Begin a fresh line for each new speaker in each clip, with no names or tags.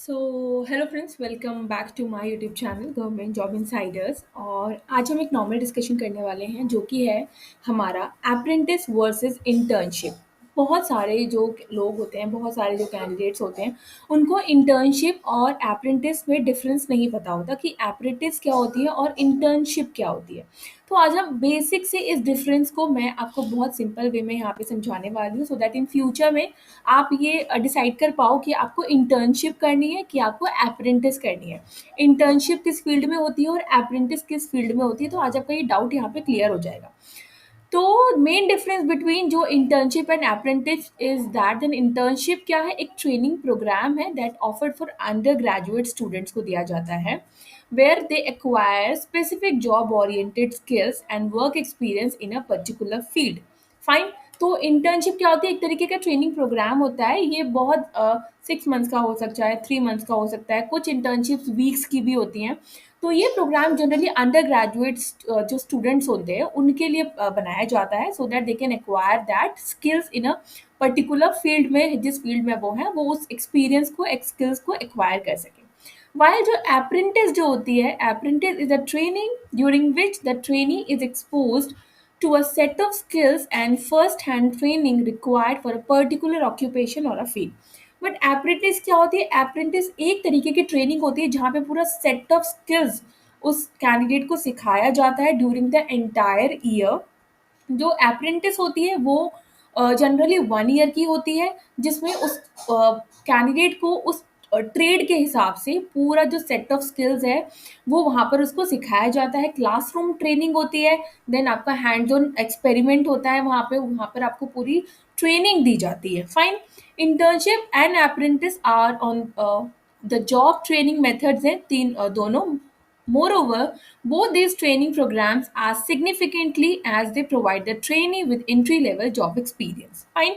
So hello friends, welcome back to my YouTube channel government job insiders. और आज हम एक नॉर्मल डिस्कशन करने वाले हैं जो कि है हमारा अप्रेंटिस वर्सेस इंटर्नशिप। बहुत सारे जो लोग होते हैं, बहुत सारे जो कैंडिडेट्स होते हैं, उनको इंटर्नशिप और अप्रेंटिस में डिफरेंस नहीं पता होता कि अप्रेंटिस क्या होती है और इंटर्नशिप क्या होती है। तो आज हम बेसिक से इस डिफरेंस को मैं आपको बहुत सिंपल वे में यहाँ पे समझाने वाली हूँ, सो दैट इन फ्यूचर में आप ये डिसाइड कर पाओ कि आपको इंटर्नशिप करनी है कि आपको अप्रेंटिस करनी है। इंटर्नशिप किस फील्ड में होती है और अप्रेंटिस किस फील्ड में होती है, तो आज आपका ये डाउट यहाँ पे क्लियर हो जाएगा। तो मेन डिफरेंस बिटवीन जो internship and apprentice is that then internship क्या है, एक ट्रेनिंग प्रोग्राम है that offered for undergraduate students को दिया जाता है, where they acquire specific job oriented skills and work experience in a particular field. Fine. तो इंटर्नशिप क्या होती है, एक तरीके का ट्रेनिंग प्रोग्राम होता है। ये बहुत 6 मंथ्स का हो सकता है, 3 मंथ्स का हो सकता है, कुछ इंटर्नशिप वीक्स की भी होती हैं। तो ये प्रोग्राम जनरली अंडर ग्रेजुएट्स जो स्टूडेंट्स होते हैं उनके लिए बनाया जाता है, so that they can acquire that skills in a particular field में, जिस फील्ड में वो है वो उस एक्सपीरियंस को स्किल्स को एक्वायर कर सके। while जो अप्रेंटिस जो होती है, apprentice is a training during which the trainee is exposed to a set of skills and first hand training required for a particular occupation or a field। But apprentice क्या होती है, apprentice एक तरीके की training होती है जहाँ पे पूरा सेट ऑफ स्किल्स उस कैंडिडेट को सिखाया जाता है ड्यूरिंग द एंटायर ईयर। जो अप्रेंटिस होती है वो जनरली 1 ईयर की होती है, जिसमें उस कैंडिडेट को उस ट्रेड के हिसाब से पूरा जो सेट ऑफ स्किल्स है वो वहाँ पर उसको सिखाया जाता है। क्लासरूम ट्रेनिंग होती है, देन आपका हैंड्स ऑन एक्सपेरिमेंट होता है, वहाँ पर आपको पूरी ट्रेनिंग दी जाती है। Fine. Internship and apprentice are on the job training methods हैं तीन, दोनों। Moreover, both these training programs are significantly as they provide the trainee with entry level job experience. Fine.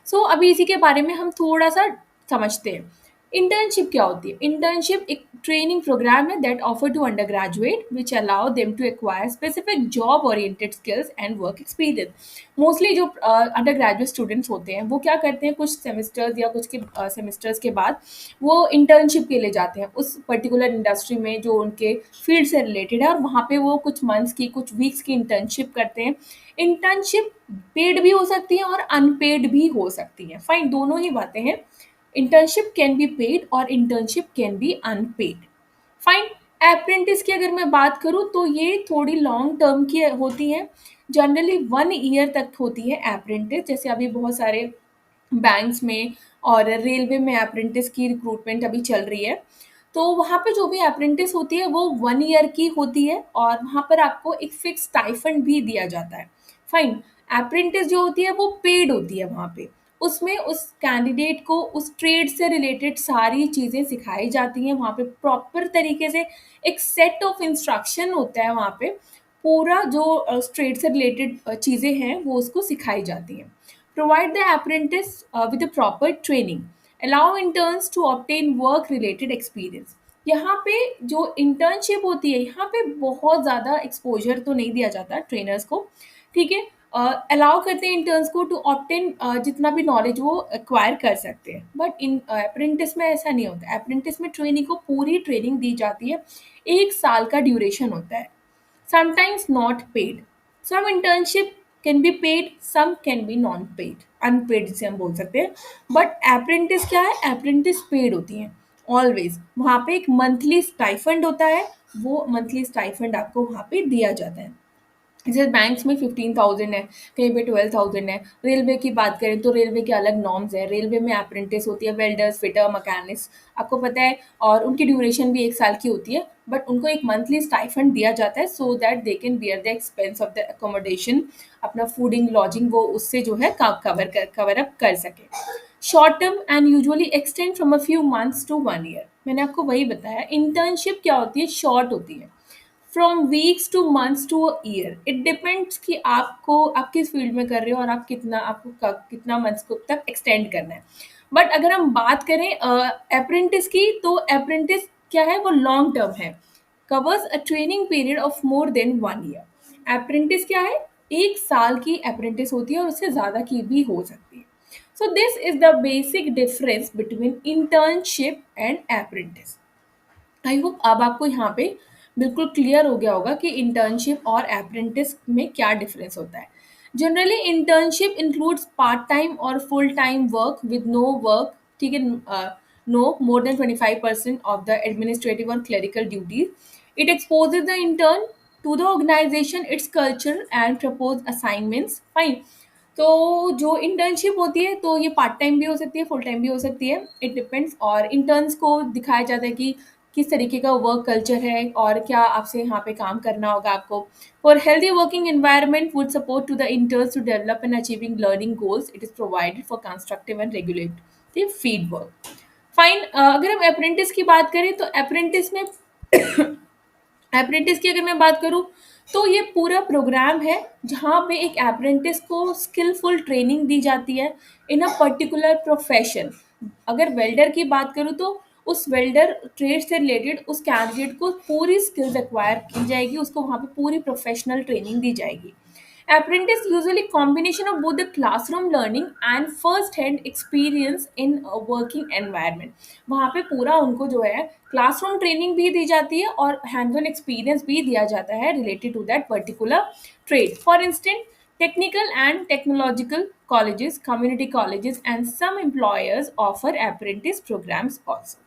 So अभी इसी के बारे में हम थोड़ा सा समझते हैं। इंटर्नशिप क्या होती है? इंटर्नशिप एक ट्रेनिंग प्रोग्राम है that offer to undergraduate which allow them to acquire specific job oriented skills and work experience. Mostly जो अंडर ग्रेजुएट स्टूडेंट्स होते हैं वो क्या करते हैं, कुछ सेमेस्टर्स या कुछ के सेमेस्टर्स के बाद वो इंटर्नशिप के लिए जाते हैं उस पर्टिकुलर इंडस्ट्री में जो उनके फील्ड से रिलेटेड है, और वहाँ पे वो कुछ मंथ्स की, कुछ वीक्स की इंटर्नशिप करते हैं। इंटर्नशिप पेड भी हो सकती है और अनपेड भी हो सकती है। फाइन, दोनों ही बातें हैं। इंटर्नशिप कैन बी पेड और internship can be unpaid. Fine. Apprentice की अगर मैं बात करूँ तो ये थोड़ी लॉन्ग टर्म की होती है, जनरली 1 ईयर तक होती है अप्रेंटिस। जैसे अभी बहुत सारे बैंक्स में और रेलवे में अप्रेंटिस की रिक्रूटमेंट अभी चल रही है। तो वहाँ पे जो भी अप्रेंटिस होती है वो 1 ईयर की होती है, और वहाँ पर आपको एक फिक्स स्टाइफंड भी दिया जाता है। फाइन। अप्रेंटिस जो होती है वो पेड होती है वहाँ पे। उसमें उस कैंडिडेट को उस ट्रेड से रिलेटेड सारी चीज़ें सिखाई जाती हैं। वहाँ पे प्रॉपर तरीके से एक सेट ऑफ इंस्ट्रक्शन होता है वहाँ पे। पूरा जो ट्रेड से रिलेटेड चीज़ें हैं वो उसको सिखाई जाती हैं। Provide the apprentice with a proper training, allow interns to obtain work related experience। यहाँ पे जो इंटर्नशिप होती है यहाँ पे बहुत ज़्यादा एक्सपोजर तो नहीं दिया जाता ट्रेनर्स को, ठीक है। अलाउ करते हैं इंटर्न्स को टू ऑप्टेन जितना भी नॉलेज वो एक्वायर कर सकते हैं, बट इन अप्रेंटिस में ऐसा नहीं होता। अप्रेंटिस में ट्रेनिंग को पूरी ट्रेनिंग दी जाती है, 1 साल का ड्यूरेशन होता है। Sometimes not paid. Some internship can be paid, some can be non-paid, unpaid जिसे हम बोल सकते हैं। बट अप्रेंटिस क्या है, अप्रेंटिस पेड होती हैं ऑलवेज। वहाँ पे एक मंथली स्टाइफंड होता है, वो मंथली स्टाइफंड आपको वहाँ पे दिया जाता है। जैसे बैंक्स में 15,000 है, कहीं पे 12,000 है। रेलवे की बात करें तो रेलवे के अलग नॉर्म्स है। रेलवे में अप्रेंटिस होती है वेल्डर्स, फिटर, मैकेनिक्स, आपको पता है, और उनकी ड्यूरेशन भी 1 साल की होती है। बट उनको एक मंथली स्टाइफंड दिया जाता है so that they can bear the expense of the accommodation, अपना फूडिंग लॉजिंग वो उससे जो है कवर अप कर सके। Short term and usually extend from a few months to 1 year. मैंने आपको वही बताया, इंटर्नशिप क्या होती है, शॉर्ट होती है, from weeks two months two year. It depends कि आपको आप किस फील्ड में कर रहे हो और आप कितना, आपको कितना मंथ्स को तक एक्सटेंड करना है। बट अगर हम बात करें अप्रेंटिस की, तो अप्रेंटिस क्या है, वो लॉन्ग टर्म है, covers a training period of more than 1 year. Apprentice क्या है, 1 साल की अप्रेंटिस होती है और उससे ज़्यादा की भी हो सकती है। So this is the basic difference between internship and apprentice. I hope अब आपको यहाँ पे बिल्कुल क्लियर हो गया होगा कि इंटर्नशिप और अप्रेंटिस में क्या डिफरेंस होता है। Generally internship includes part time और full time work with no work, ठीक है, no more than 25% of the administrative और clerical duties. It exposes the intern to the organization, its culture and propose assignments. Fine. तो जो internship होती है तो ये पार्ट टाइम भी हो सकती है, फुल टाइम भी हो सकती है, इट डिपेंड्स। और इंटर्न्स को दिखाया जाता है कि किस तरीके का वर्क कल्चर है और क्या आपसे यहाँ पे काम करना होगा आपको। For healthy working environment would support to the interns to develop and achieving learning goals, it is provided for constructive and regulative feed work. Fine. अगर हम अप्रेंटिस की बात करें तो अप्रेंटिस में अप्रेंटिस की अगर मैं बात करूँ तो ये पूरा प्रोग्राम है जहाँ पे एक अप्रेंटिस को स्किलफुल ट्रेनिंग दी जाती है इन अ पर्टिकुलर प्रोफेशन। अगर वेल्डर की बात करूँ तो उस वेल्डर ट्रेड से रिलेटेड उस कैंडिडेट को पूरी स्किल्स एक्वायर की जाएगी, उसको वहाँ पे पूरी प्रोफेशनल ट्रेनिंग दी जाएगी। Apprentice usually combination of both the classroom learning and first hand experience in a working environment. वहाँ पे पूरा उनको जो है क्लासरूम ट्रेनिंग भी दी जाती है और हैंड्स ऑन एक्सपीरियंस भी दिया जाता है related to that particular trade. For instant technical and technological colleges, community colleges, and some employers offer apprentice programs also.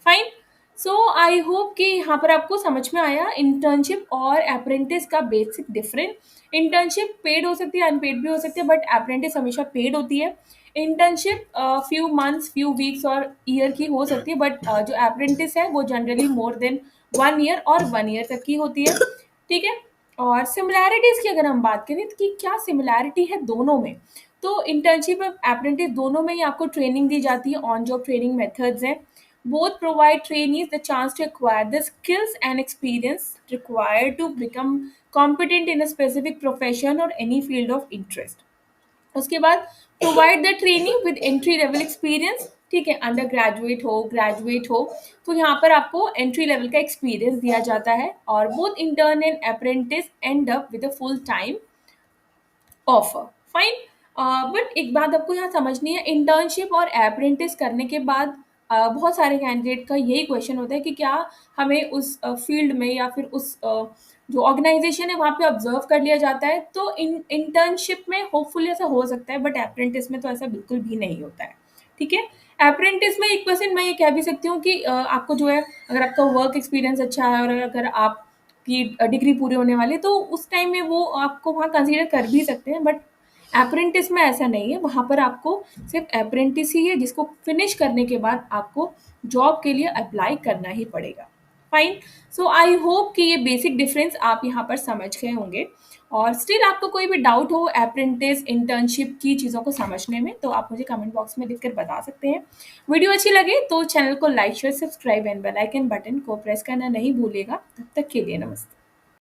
Fine. So I hope कि यहाँ पर आपको समझ में आया इंटर्नशिप और अप्रेंटिस का बेसिक डिफरेंस। इंटर्नशिप पेड हो सकती है, अनपेड भी हो सकती है, बट अप्रेंटिस हमेशा पेड होती है। Internship few months, few weeks और ईयर की हो सकती है, बट जो अप्रेंटिस है वो जनरली मोर देन 1 ईयर और 1 ईयर तक की होती है। ठीक है। और सिमिलैरिटीज की अगर हम बात करें तो कि क्या सिमिलैरिटी है दोनों में, तो इंटर्नशिप और अप्रेंटिस दोनों में ही आपको ट्रेनिंग दी जाती है, ऑन जॉब ट्रेनिंग मेथड्स हैं। Both provide trainees the chance to acquire the skills and experience required to become competent in a specific profession or any field of interest. उसके बाद provide the training with entry level experience. ठीक है, under graduate हो, graduate हो, तो यहाँ पर आपको एंट्री लेवल का एक्सपीरियंस दिया जाता है। और both intern and apprentice and up with a full time offer. Fine. But एक बात आपको यहाँ समझनी है, इंटर्नशिप और अप्रेंटिस करने के बाद बहुत सारे कैंडिडेट का यही क्वेश्चन होता है कि क्या हमें उस फील्ड में या फिर उस जो ऑर्गेनाइजेशन है वहाँ पे ऑब्जर्व कर लिया जाता है। तो इंटर्नशिप में होपफुली ऐसा हो सकता है, बट अप्रेंटिस में तो ऐसा बिल्कुल भी नहीं होता है। ठीक है। अप्रेंटिस में 1% मैं ये कह भी सकती हूँ कि आपको जो है, अगर आपका वर्क एक्सपीरियंस अच्छा है और अगर आप की डिग्री पूरी होने वाली है तो उस टाइम में वो आपको वहाँ कंसीडर कर भी सकते हैं। बट अप्रेंटिस में ऐसा नहीं है, वहाँ पर आपको सिर्फ अप्रेंटिस ही है जिसको फिनिश करने के बाद आपको जॉब के लिए अप्लाई करना ही पड़ेगा। फाइन। सो आई होप कि ये बेसिक डिफरेंस आप यहाँ पर समझ गए होंगे। और स्टिल आपको कोई भी डाउट हो अप्रेंटिस इंटर्नशिप की चीज़ों को समझने में तो आप मुझे कमेंट बॉक्स में लिखकर बता सकते हैं। वीडियो अच्छी लगे तो चैनल को like share subscribe and bell icon button को प्रेस करना नहीं भूलिएगा। तब तक के लिए नमस्ते।